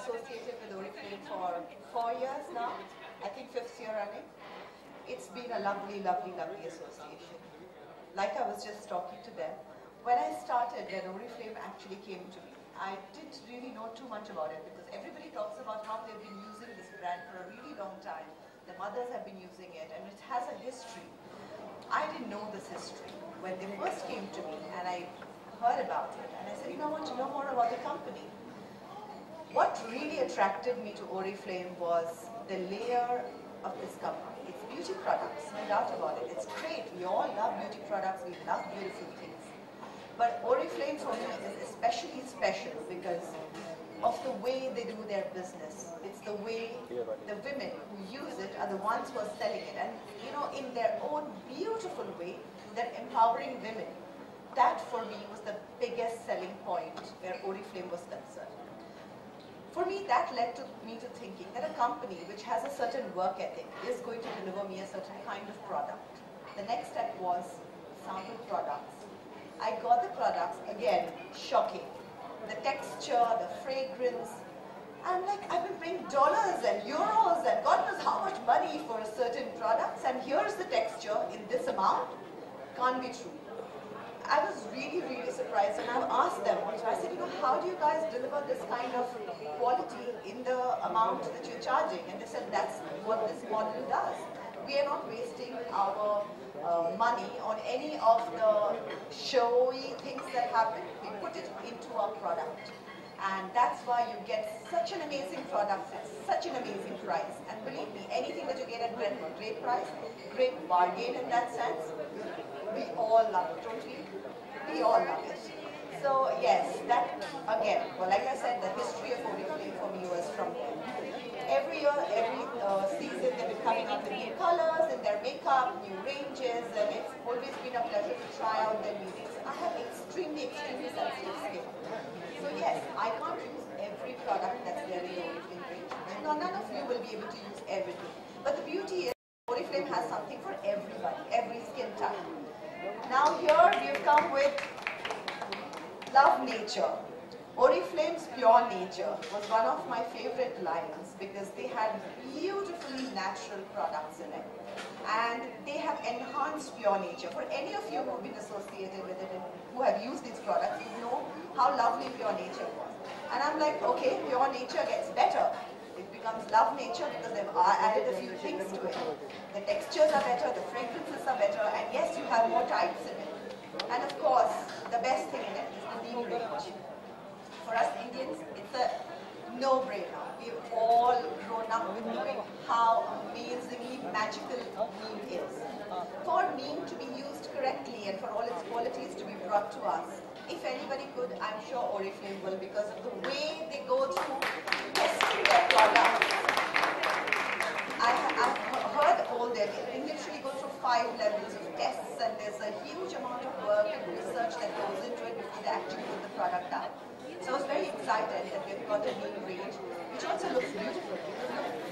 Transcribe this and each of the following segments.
associated with Oriflame for 4 years now. I think 5th year running. It's been a lovely, lovely, lovely association. Like I was just talking to them, when I started, when Oriflame actually came to me, I didn't really know too much about it because everybody talks about how they've been using this brand for a really long time. The mothers have been using it and it has a history. I didn't know this history. When they first came to me and I heard about it and I said, you know, I want to know more about the company. What really attracted me to Oriflame was the layer of this company. It's beauty products, no doubt about it. It's great. We all love beauty products. We love beautiful things. But Oriflame for me is especially special because of the way they do their business. It's the way the women who use it are the ones who are selling it. And you know, in their own beautiful way, they're empowering women. That for me was the biggest selling point where Oriflame was concerned. For me, that led me to thinking that a company which has a certain work ethic is going to deliver me a certain kind of product. The next step was sample products. I got the products, again, shocking. The texture, the fragrance. I'm like, I've been paying dollars and euros and God knows how much money for certain products, and here's the texture in this amount. Can't be true. I was really, really surprised, and I've asked them also. I said, you know, how do you guys deliver this kind of quality in the amount that you're charging? And they said, that's what this model does. We are not wasting our money on any of the showy things that happen. We put it into our product. And that's why you get such an amazing product at such an amazing price. And believe me, anything that you get at great price, great bargain in that sense, we all love it, don't we? We all love it. So yes, that again, well, like I said, the history of Oriflame for me was from there. Every year, every season, they've been coming up with new colors in their makeup, new ranges, and it's always been a pleasure to try out their new things. I have extremely, extremely sensitive skin. So yes, I can't use every product that's there in the Oriflame range. No, none of you will be able to use everything. But the beauty is, Oriflame has something for everybody, every skin type. Now here we've come with Love Nature. Oriflame's Pure Nature was one of my favorite lines because they had beautifully natural products in it. And they have enhanced Pure Nature. For any of you who have been associated with it and who have used these products, you know how lovely Pure Nature was. And I'm like, okay, Pure Nature gets better. It becomes Love Nature because they've added a few things to it. The textures are better, the fragrances are better, and yes, you have more types in it. And of course, the best thing in it is the neem range. For us Indians, it's a no-brainer. We've all grown up with knowing how amazingly magical neem is. For neem to be used correctly and for all its qualities to be brought to us, if anybody could, I'm sure Oriflame will, because of the way they go through testing their products. I've heard all that. They literally go through 5 levels of tests, and there's a huge amount of work and research that goes into it before they actually put the product out. So I was very excited that they've got a new range, which also looks beautiful.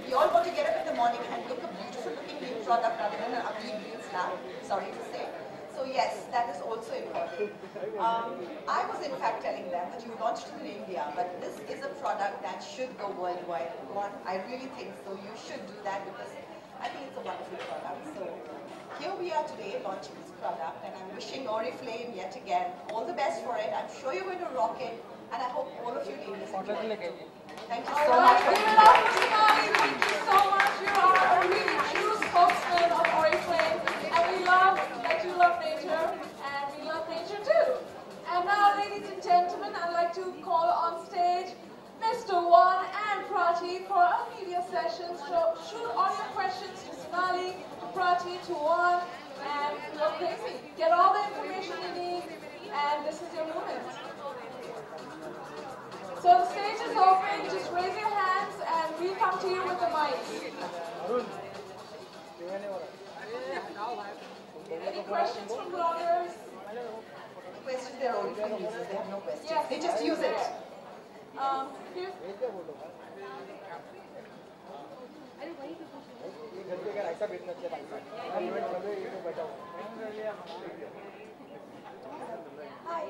You all want to get up in the morning and look a beautiful looking new product rather than an ugly green slab, sorry to say. So yes, that is also important. I was in fact telling them that you launched it in India, but this is a product that should go worldwide. I really think so. You should do that because I think it's a wonderful product. So here we are today launching this product, and I'm wishing Oriflame yet again all the best for it. I'm sure you're going to rock it, and I hope all of you ladies enjoy it. Thank you so much. Give it up for Sonali. Thank you so much. You are a really true spokesman of Oriflame, and we love that you love nature, and we love nature too. And now, ladies and gentlemen, I'd like to call on stage Mr. Wan and Prati for a media session. So shoot all your questions to Sonali, to Prati, to Wan, and go crazy. Get all the information you need, and this is your moment. So the stage is open, just raise your hands and we'll come to you with the mic. Any questions from bloggers? Questions, they're Oriflame users, they have no questions. Yes. They just use it. Here. Hi,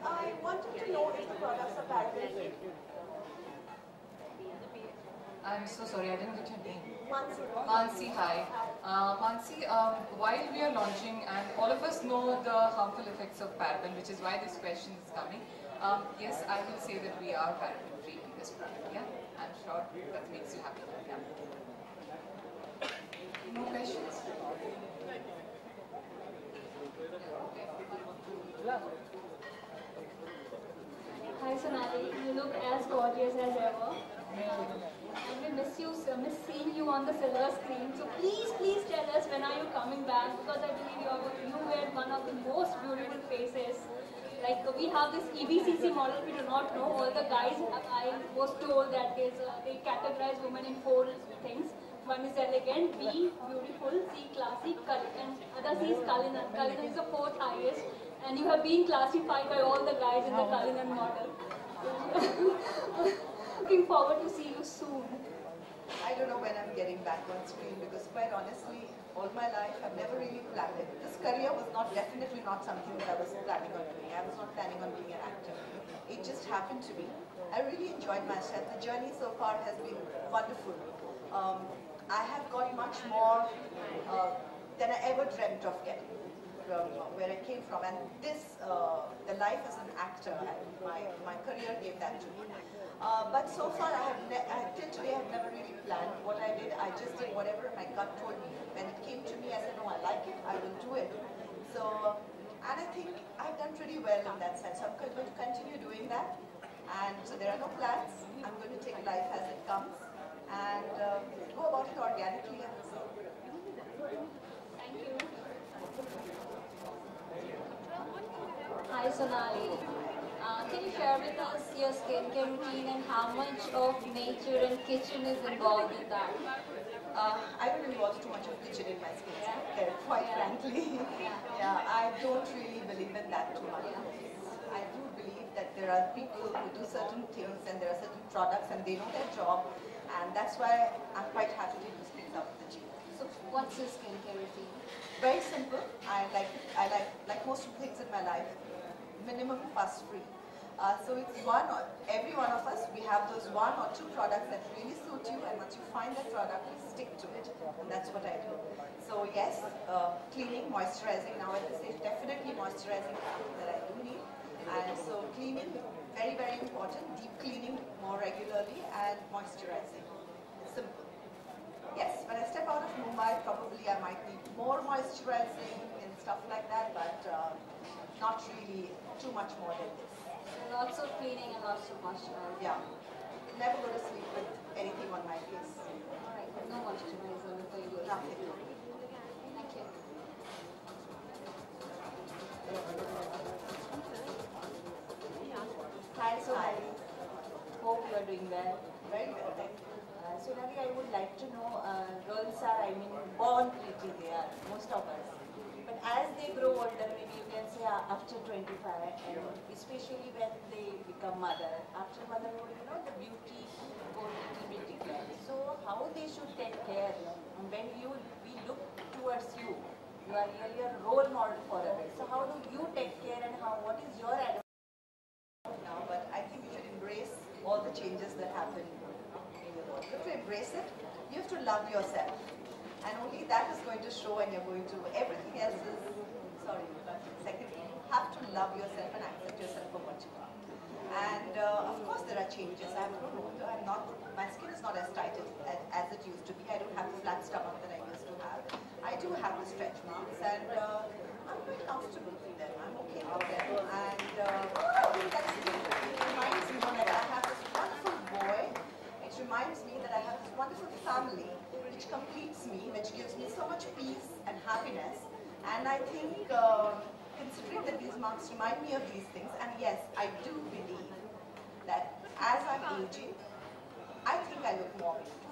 I wanted to know if the products are patented. I'm so sorry, I didn't get your name. Mansi. Mansi, hi. Mansi, while we are launching, and all of us know the harmful effects of paraben, which is why this question is coming. Yes, I will say that we are paraben-free in this product, yeah? I'm sure that makes you happy, yeah? More questions? Hi Sonali, you look as gorgeous as ever. And we miss seeing you on the silver screen. So please tell us when are you coming back, because I believe you were one of the most beautiful faces. Like we have this EBCC model, we do not know. All the guys, I was told that they categorize women in 4 things. One is elegant, B, beautiful, C, classy, and other C is Kalinan. Kalinan is the 4th highest, and you have been classified by all the guys in the Kalinan model. Looking forward to see you soon. I don't know when I'm getting back on screen because quite honestly, all my life I've never really planned it. This career was definitely not something that I was planning on doing. I was not planning on being an actor. It just happened to me. I really enjoyed myself. The journey so far has been wonderful. I have got much more than I ever dreamt of getting from where I came from, and this, the life as an actor, my career gave that to me. But so far, till today, I have never really planned what I did. I just did whatever my gut told me. When it came to me, I said, no, I like it, I will do it. So, and I think I've done pretty well in that sense. So I'm going to continue doing that. And so there are no plans. I'm going to take life as it comes and go about it organically. Thank you. Hi Sonali. Can you share with us your skincare routine and how much of nature and kitchen is involved in that? I don't involve too much of kitchen in my skincare, quite frankly. Yeah, I don't really believe in that too much. I do believe that there are people who do certain things and there are certain products and they know their job, and that's why I'm quite happy to use things out of the gym. So what's your skincare routine? Very simple. I like most of the things in my life, minimum fuss free. So it's every one of us, we have those 1 or 2 products that really suit you, and once you find that product, you stick to it. And that's what I do. So yes, cleaning, moisturizing. Now at this age, definitely moisturizing that I do need. And so cleaning, very, very important. Deep cleaning more regularly and moisturizing. It's simple. Yes, when I step out of Mumbai, probably I might need more moisturizing and stuff like that, but not really too much more than this. Lots of cleaning and lots of moisturizing. Yeah. Never go to sleep with anything on my face. Alright, no moisturizer before you go to Nothing. sleep. Thank you. Hi, Sonali. Hope you are doing well. Very well, thank you. Sonali, I would like to know, girls are, born pretty, they are, most of us. But as they grow older, maybe you can say after 25, and especially when they become mother, after motherhood, the beauty goes a little bit decline. So how they should take care when we look towards you? You are really a role model for others. So how do you take care, and what is your advice? Now, but I think you should embrace all the changes that happen in your world. You have to embrace it. You have to love yourself. And only that is going to show, and you're going to, everything else is, sorry, but secondly, you have to love yourself and accept yourself for what you are. And of course there are changes. I have grown older. My skin is not as tight as it used to be. I don't have the flat stomach that I used to have. I do have the stretch marks, and I'm quite comfortable with them. I'm okay with them. And I think that's it. It reminds me that I have this wonderful boy. It reminds me that I have this wonderful family which completes me, which gives me so much peace and happiness. And I think, considering that these marks remind me of these things, and yes, I do believe that as I'm aging, I think I look more beautiful.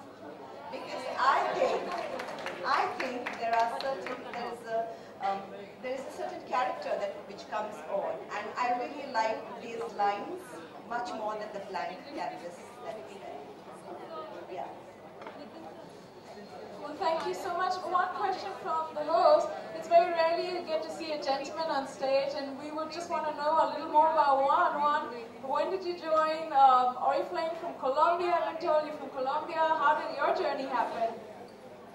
Because I think there is a certain character which comes on, and I really like these lines much more than the blank canvas that is there. Yeah. Well, thank you so much. One question from the host. It's very rarely you get to see a gentleman on stage, and we would just want to know a little more about Juan. When did you join Oriflame from Colombia? I told you from Colombia. How did your journey happen?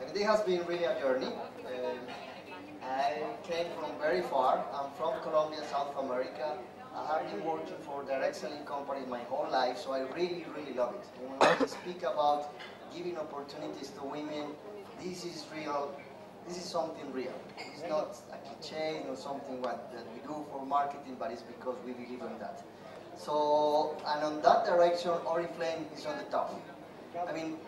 It has been really a journey. I came from very far. I'm from Colombia, South America. I have been working for direct selling companies my whole life, so I really, really love it. And when we speak about giving opportunities to women, this is real. This is something real. It's not a cliche, not something that we do for marketing, but it's because we believe in that. So, and on that direction, Oriflame is on the top.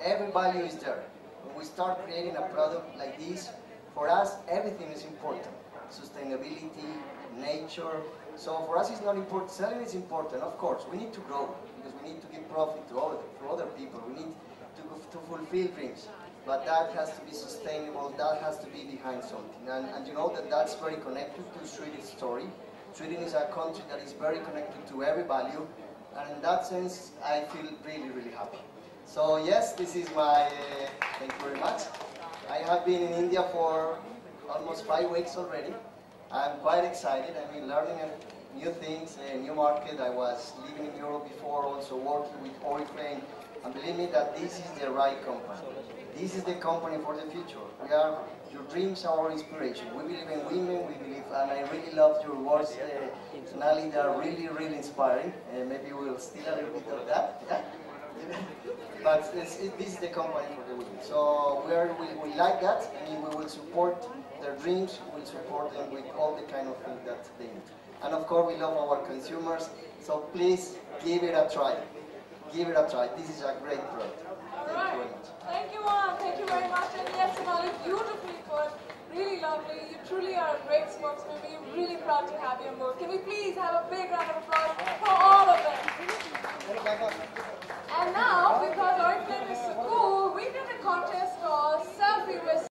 Every value is there. When we start creating a product like this, for us, everything is important. Sustainability, nature. So for us, it's not important. Selling is important, of course. We need to grow because we need to give profit to other people. We need to fulfill dreams. But that has to be sustainable. That has to be behind something. And you know that's very connected to Sweden's story. Sweden is a country that is very connected to every value. And in that sense, I feel really, really happy. So yes, this is my, thank you very much. I have been in India for almost 5 weeks already. I'm quite excited. Learning new things, a new market. I was living in Europe before, also working with Oriflame. And believe me that this is the right company. This is the company for the future. Your dreams are our inspiration. We believe in women, we believe, and I really loved your words, Sonali, they are really, really inspiring. Maybe we'll steal a little bit of that. Yeah? But this is the company for the women. So we like that. We will support their dreams. We'll support them with all the kind of things that they need. And of course, we love our consumers. So please give it a try. Give it a try. This is a great product. Thank you very much. Thank you, Juan. Thank you very much. And yes, Sonali, beautifully put. Really lovely. You truly are a great spokesman. We're really proud to have you on board. Can we please have a big round of applause for all of them? And now, because Oriflame is so cool, we did a contest called Selfie with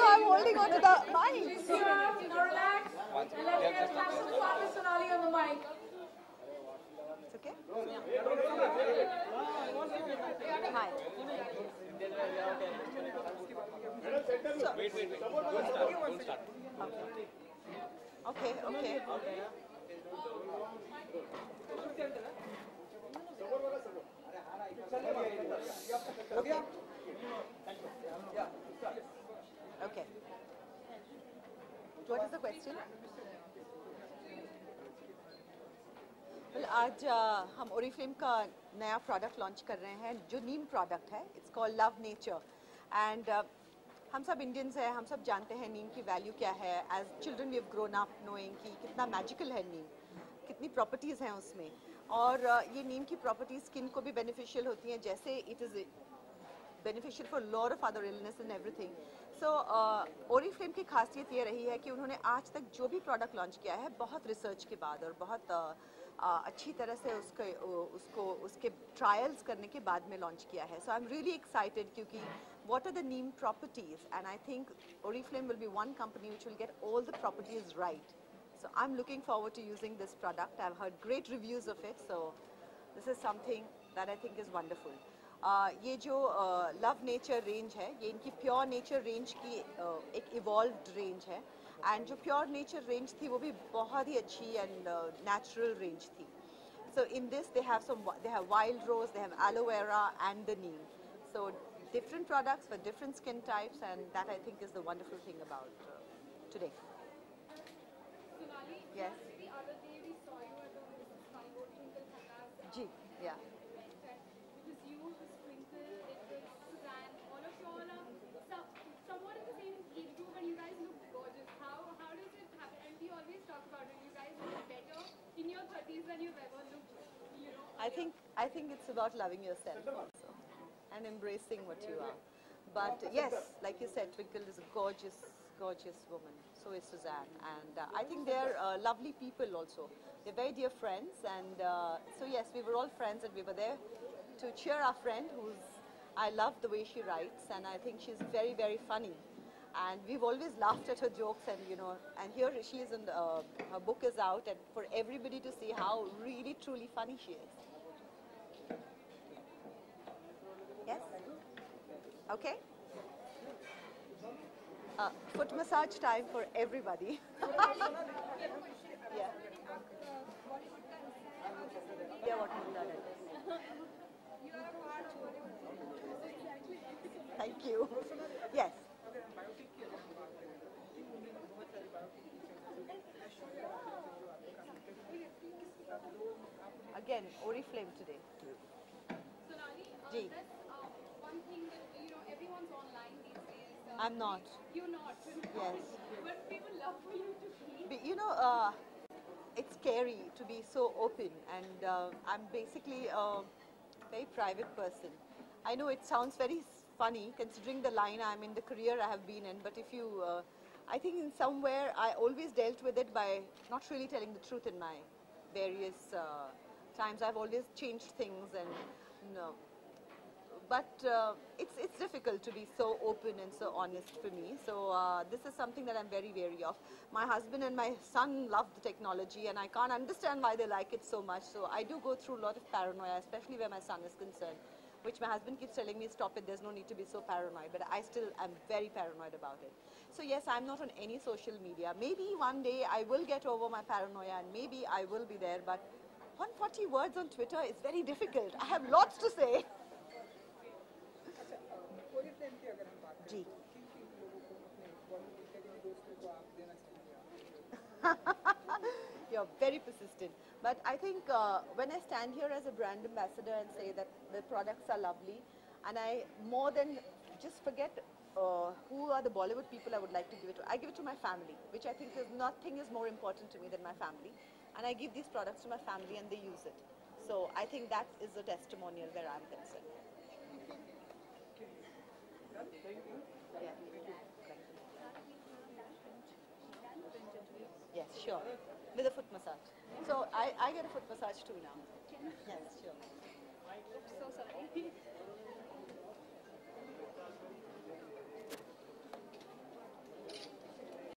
I'm holding on to the mic. Relax. And let's get have some fun with Sonali on the mic. It's okay? Hi. So, Don't start. Okay, okay. Okay. What is the question? Well, आज हम Oriflame का नया product launch कर रहे हैं जो नीम product है. It's called love nature and हम सब इंडियंस हैं, हम सब जानते हैं नीम की वैल्यू क्या है. As children we have grown up knowing कि कितना मैजिकल है नीम, कितनी प्रॉपर्टीज़ हैं उसमें. और ये नीम की प्रॉपर्टीज़ स्किन को भी बेनिफिशियल होती हैं, जैसे it is beneficial for lot of other illness and everything. So Oriflame की खासियत ये रही है कि उन्होंने आज तक जो भी प्रोडक्ट लॉन्च किया है बहुत रिसर्च के बाद और बहुत अच्छी तरह से उसके ट्रायल्स करने के बाद में लॉन्च किया है. सो आई एम रियली एक्साइटेड क्योंकि what are the neem properties, and I think Oriflame will be one company which will get all the properties right. So I'm looking forward to using this product. I've heard great reviews of it, so this is something that I think is wonderful. ये जो love nature range है, ये इनकी pure nature range की एक evolved range है. And जो pure nature range थी वो भी बहुत ही अच्छी एंड नेचुरल रेंज थी. So in this they have wild rose, they have aloe vera and the neem. So different products for different skin types, and that I think is the wonderful thing about today. Sonali, Yes. The other day we saw you at the UNCUT and RAW. Ji, yeah. It was you, the Sprinkle, it was Suzanne, all of y'all are somewhat in the same age group, and you guys look gorgeous. How does it happen? And we always talk about it. You guys look better in your 30s than you've ever looked, you know. I think it's about loving yourself also and embracing what you are. But yes, like you said, Twinkle is a gorgeous, gorgeous woman. so is Suzanne. And I think they're lovely people also. They're very dear friends, and so yes, we were all friends, and we were there to cheer our friend I love the way she writes, and I think she's very, very funny. And we've always laughed at her jokes, and and here she is, her book is out, and for everybody to see how really, truly funny she is. Yes? Okay? Foot massage time for everybody. Yeah. Yeah, what you've done it. Thank you. Yes. Again, Oriflame today. Sonali, Ji. that's one thing that, everyone's online these days. I'm not. You're not. Yes. But we would love for you to be. It's scary to be so open, and I'm basically a very private person. I know it sounds very funny considering the line I'm in, the career I have been in, but if you, I think in somewhere I always dealt with it by not really telling the truth in my various times. I've always changed things, and but it's difficult to be so open and so honest for me. So this is something that I'm very wary of. My husband and my son love the technology, and I can't understand why they like it so much. So I do go through a lot of paranoia, especially where my son is concerned, which my husband keeps telling me, stop it, there's no need to be so paranoid. But I still am very paranoid about it. So yes, I'm not on any social media. Maybe one day I will get over my paranoia, and maybe I will be there. But 140 words on Twitter is very difficult. I have lots to say. जी You're very persistent, but I think when I stand here as a brand ambassador and say that the products are lovely, and I more than just forget who are the Bollywood people I would like to give it to, I give it to my family, which I think is nothing is more important to me than my family, and I give these products to my family and they use it. So I think that is a testimonial where I'm concerned. Yeah. Yes, sure. With a foot massage. So I get a foot massage too now. Yes, sure. So